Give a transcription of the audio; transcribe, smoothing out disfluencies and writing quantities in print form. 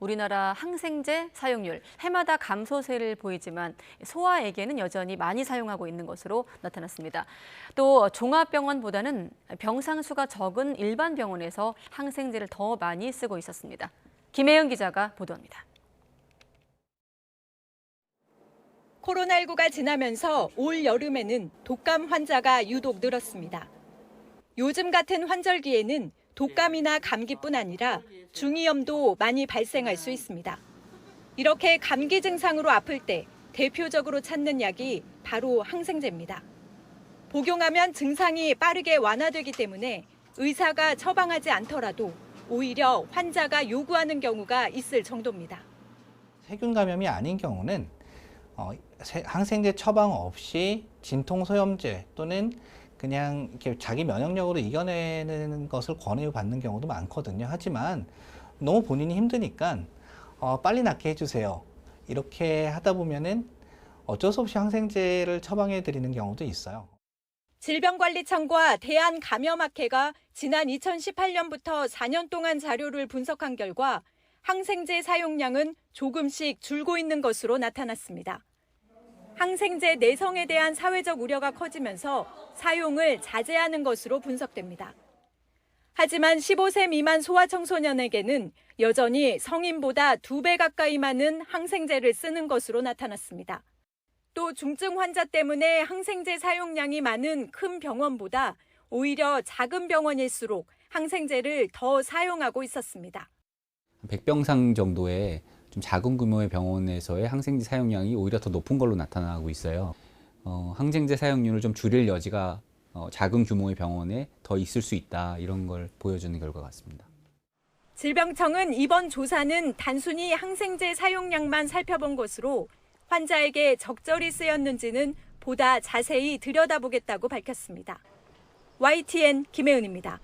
우리나라 항생제 사용률 해마다 감소세를 보이지만 소아에게는 여전히 많이 사용하고 있는 것으로 나타났습니다. 또 종합병원보다는 병상 수가 적은 일반 병원에서 항생제를 더 많이 쓰고 있었습니다. 김혜영 기자가 보도합니다. 코로나19가 지나면서 올 여름에는 독감 환자가 유독 늘었습니다. 요즘 같은 환절기에는 독감이나 감기뿐 아니라 중이염도 많이 발생할 수 있습니다. 이렇게 감기 증상으로 아플 때 대표적으로 찾는 약이 바로 항생제입니다. 복용하면 증상이 빠르게 완화되기 때문에 의사가 처방하지 않더라도 오히려 환자가 요구하는 경우가 있을 정도입니다. 세균 감염이 아닌 경우는 항생제 처방 없이 진통소염제 또는 그냥 이렇게 자기 면역력으로 이겨내는 것을 권유받는 경우도 많거든요. 하지만 너무 본인이 힘드니까 빨리 낫게 해주세요. 이렇게 하다 보면은 어쩔 수 없이 항생제를 처방해 드리는 경우도 있어요. 질병관리청과 대한감염학회가 지난 2018년부터 4년 동안 자료를 분석한 결과 항생제 사용량은 조금씩 줄고 있는 것으로 나타났습니다. 항생제 내성에 대한 사회적 우려가 커지면서 사용을 자제하는 것으로 분석됩니다. 하지만 15세 미만 소아청소년에게는 여전히 성인보다 2배 가까이 많은 항생제를 쓰는 것으로 나타났습니다. 또 중증 환자 때문에 항생제 사용량이 많은 큰 병원보다 오히려 작은 병원일수록 항생제를 더 사용하고 있었습니다. 100병상 정도의 좀 작은 규모의 병원에서의 항생제 사용량이 오히려 더 높은 걸로 나타나고 있어요. 항생제 사용률을 좀 줄일 여지가 작은 규모의 병원에 더 있을 수 있다, 이런 걸 보여주는 결과 같습니다. 질병청은 이번 조사는 단순히 항생제 사용량만 살펴본 것으로 환자에게 적절히 쓰였는지는 보다 자세히 들여다보겠다고 밝혔습니다. YTN 김혜은입니다.